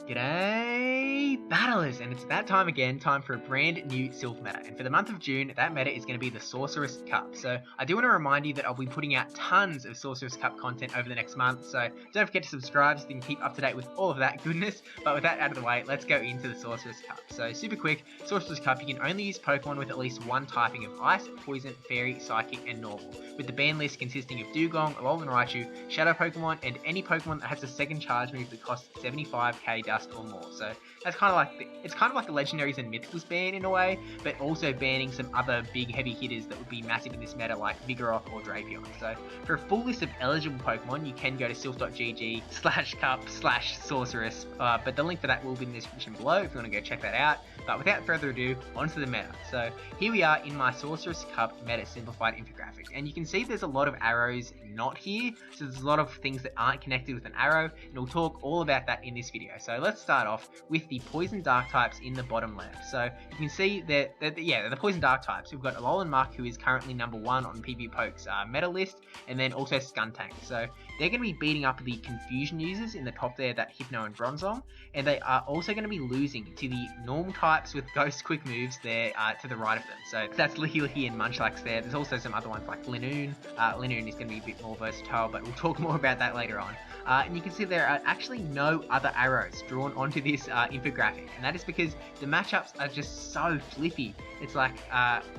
G'day, battlers, and it's that time again, time for a brand new Sylph meta, and for the month of June, that meta is going to be the Sorcerous Cup. So I do want to remind you that I'll be putting out tons of Sorcerous Cup content over the next month, so don't forget to subscribe so you can keep up to date with all of that goodness. But with that out of the way, let's go into the Sorcerous Cup. So super quick, Sorcerous Cup, you can only use Pokemon with at least one typing of Ice, Poison, Fairy, Psychic, and Normal, with the ban list consisting of Dugong, Alolan Raichu, Shadow Pokemon, and any Pokemon that has a second charge move that costs 75k dust or more. So that's kind of like it's kind of like the Legendaries and Mythicals ban in a way, but also banning some other big heavy hitters that would be massive in this meta like Vigoroth or Drapion. So for a full list of eligible Pokemon, you can go to sylph.gg/cup/sorceress, but the link for that will be in the description below if you want to go check that out. But without further ado, onto the meta. So here we are in my Sorcerous Cup meta simplified infographic, and you can see there's a lot of arrows not here, so there's a lot of things that aren't connected with an arrow, and we'll talk all about that in this video. So let's start off with the Poison Dark types in the bottom left. So you can see that the Poison Dark types. We've got Alolan Muck, who is currently number 1 on PvPoke's meta list, and then also Skuntank. So they're going to be beating up the Confusion users in the top there, that Hypno and Bronzong, and they are also going to be losing to the normal types with Ghost Quick moves there to the right of them. So that's Licky and Munchlax there. There's also some other ones like Linoon. Linoon is going to be a bit more versatile, but we'll talk more about that later on. And you can see there are actually no other arrows drawn onto this infographic, and that is because the matchups are just so flippy. It's like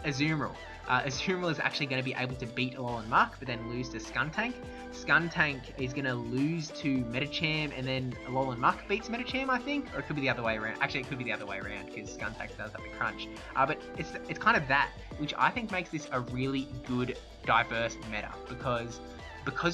Azumarill. Azumarill is actually going to be able to beat Alolan Muck, but then lose to Skuntank. Skuntank is going to lose to Medicham, and then Alolan Muck beats Medicham, I think? Or it could be the other way around. Actually, it could be the other way around, because Skuntank does have the crunch. But it's kind of that, which I think makes this a really good, diverse meta, because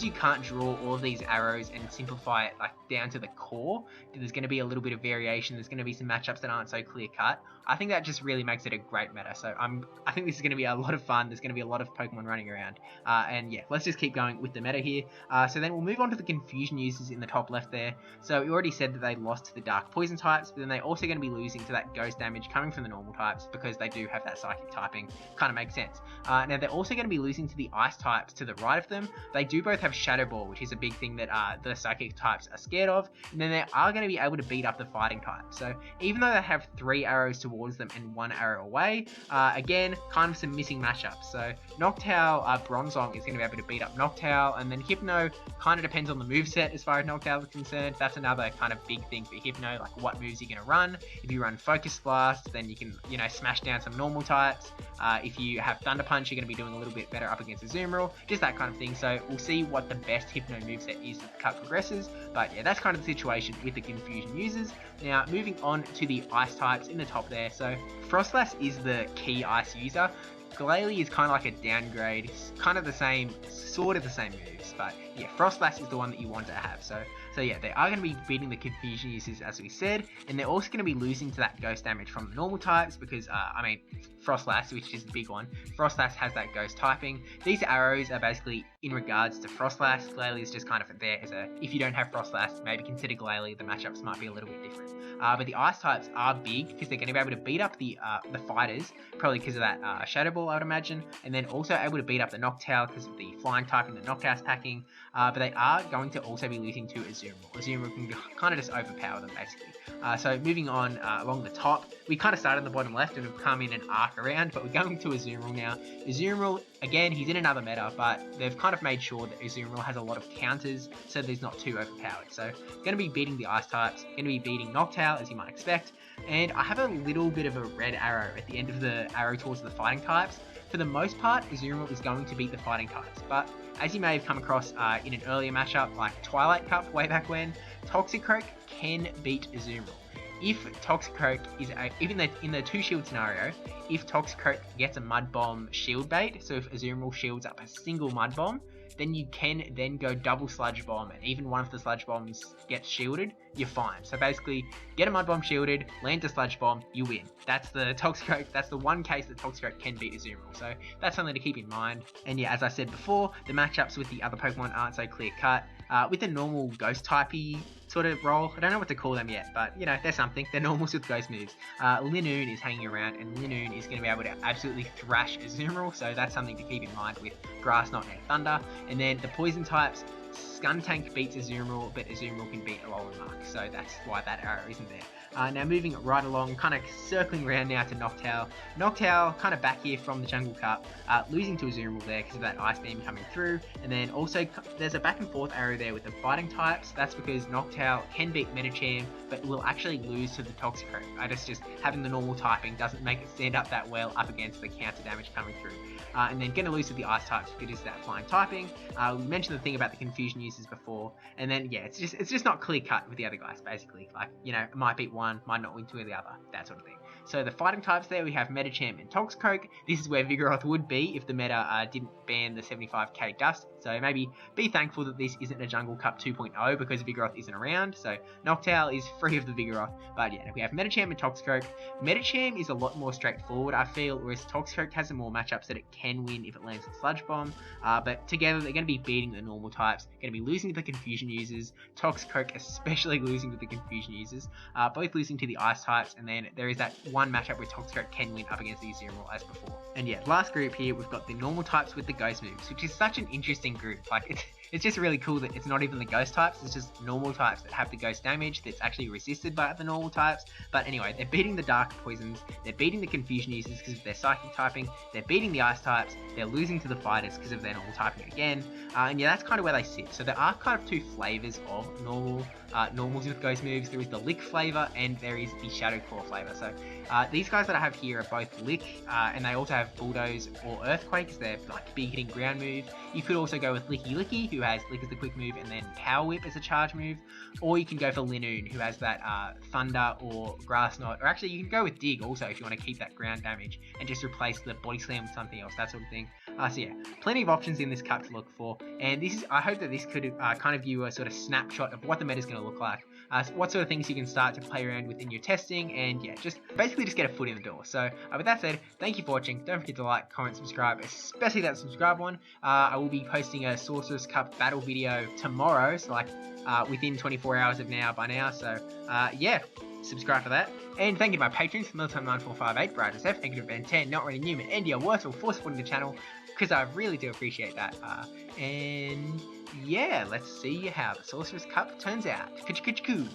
you can't draw all of these arrows and simplify it like down to the core, there's going to be a little bit of variation, there's going to be some matchups that aren't so clear cut. I think that just really makes it a great meta, so I think this is going to be a lot of fun. There's going to be a lot of Pokemon running around, and yeah, let's just keep going with the meta here. So then we'll move on to the Confusion users in the top left there. So we already said that they lost to the Dark Poison types, but then they're also going to be losing to that Ghost damage coming from the normal types because they do have that Psychic typing. Kind of makes sense. Now they're also going to be losing to the Ice types to the right of them. They do both have Shadow Ball, which is a big thing that the Psychic types are scared of, and then they are going to be able to beat up the Fighting types. So even though they have 3 arrows towards them and 1 arrow away, again, kind of some missing matchups. So Noctowl, Bronzong is going to be able to beat up Noctowl, and then Hypno kind of depends on the moveset as far as Noctowl is concerned. That's another kind of big thing for Hypno, like what moves you're going to run. If you run Focus Blast, then you can, smash down some normal types. If you have Thunder Punch, you're going to be doing a little bit better up against Azumarill, just that kind of thing. So we'll see what the best Hypno moveset is as the cut progresses, but yeah, that's kind of the situation with the Confusion users. Now, moving on to the Ice types in the top there. So Frostlass is the key Ice user. Glalie is kind of like a downgrade, it's kind of the same, sort of the same moves, but yeah, Frostlass is the one that you want to have. So yeah, they are going to be beating the Confusion users as we said, and they're also going to be losing to that Ghost damage from the normal types because, Frostlass, which is the big one, Frostlass has that Ghost typing. These arrows are basically in regards to Frostlass. Glalie is just kind of there as a, if you don't have Frostlass, maybe consider Glalie, the matchups might be a little bit different. But the Ice types are big because they're going to be able to beat up the fighters, probably because of that Shadow Ball, I would imagine, and then also able to beat up the Noctowl because of the flying typing that Noctowl's packing, but they are going to also be losing to Azumarill. Azumarill can kind of just overpower them basically. So moving on along the top, we kind of started in the bottom left and we've come in an arc around, but we're going to Azumarill now. Azumarill, again, he's in another meta, but they've kind of made sure that Azumarill has a lot of counters so that he's not too overpowered. So going to be beating the Ice types, going to be beating Noctowl as you might expect, and I have a little bit of a red arrow at the end of the arrow towards the Fighting types. For the most part, Azumarill is going to beat the Fighting types, but as you may have come across in an earlier matchup like Twilight Cup way back when, Toxicroak can beat Azumarill. If Toxicroak is even in the 2 shield scenario, if Toxicroak gets a Mud Bomb shield bait, so if Azumarill shields up a single Mud Bomb, then you can then go double Sludge Bomb, and even one of the Sludge Bombs gets shielded, you're fine. So basically, get a Mud Bomb shielded, land a Sludge Bomb, you win. That's the Toxicroak, that's the one case that Toxicroak can beat Azumarill, so that's something to keep in mind. And yeah, as I said before, the matchups with the other Pokemon aren't so clear cut. With the normal Ghost typey sort of role, I don't know what to call them yet, but they're something. They're normals with Ghost moves. Linoon is hanging around, and Linoon is going to be able to absolutely thrash Azumarill, so that's something to keep in mind with Grass, Knot, and Thunder. And then the Poison types, Skuntank beats Azumarill, but Azumarill can beat Alolan, so that's why that arrow isn't there. Now moving right along, kind of circling around now to Noctowl. Noctowl kind of back here from the Jungle Cup, losing to Azumarill there because of that Ice Beam coming through, and then also there's a back and forth arrow there with the fighting types. That's because Noctowl can beat Medicham, but will actually lose to the Toxicroak. Just having the normal typing doesn't make it stand up that well up against the counter damage coming through. And then going to lose to the Ice types because it is that flying typing. We mentioned the thing about the confusion uses before, and then yeah, it's just not clear cut with the other guys basically. Like, you know, it might beat one, might not win two of the other, that sort of thing. So the fighting types there, we have Medicham and Toxicroak. This is where Vigoroth would be if the meta didn't ban the 75k dust. So maybe be thankful that this isn't a Jungle Cup 2.0 because Vigoroth isn't around. So Noctowl is free of the Vigoroth. But yeah, we have Medicham and Toxicroak. Medicham is a lot more straightforward, I feel, whereas Toxicroak has some more matchups that it can win if it lands a Sludge Bomb. But together they're going to be beating the normal types, going to be losing to the confusion users. Toxicroak especially losing to the confusion users, both losing to the Ice types, and then there is that one matchup where Toxicroak can win up against the Azumarill as before. And yeah, last group here, we've got the normal types with the ghost moves, which is such an interesting group. Like, it's just really cool that it's not even the ghost types, it's just normal types that have the ghost damage that's actually resisted by the normal types. But anyway, they're beating the dark poisons, they're beating the confusion users because of their psychic typing, they're beating the ice types, they're losing to the fighters because of their normal typing again. And yeah, that's kind of where they sit. So there are kind of two flavors of normals with ghost moves. There is the Lick flavor and there is the Shadow Claw flavor. So these guys that I have here are both Lick, and they also have Bulldoze or Earthquake as their like big hitting ground move. You could also go with Licky Licky, who has Lick as the quick move and then Power Whip as a charge move, or you can go for Linoon, who has that Thunder or Grass Knot, or actually you can go with Dig also if you want to keep that ground damage and just replace the Body Slam with something else, that sort of thing. So yeah, plenty of options in this cup to look for, and this is, I hope that this could kind of give you a sort of snapshot of what the meta is going to look like, what sort of things you can start to play around with in your testing, and yeah, just basically just get a foot in the door. So with that said, thank you for watching. Don't forget to like, comment, subscribe, especially that subscribe one. I will be posting a Sorcerous Cup battle video tomorrow, so like within 24 hours of by now. So yeah, subscribe for that. And thank you to my patrons, Milton9458, brajSF, thank you to Ben10, NotRandyN3wman and Yahwertle for supporting the channel, because I really do appreciate that. And yeah, let's see how the Sorcerous Cup turns out. Kuch kuch koo.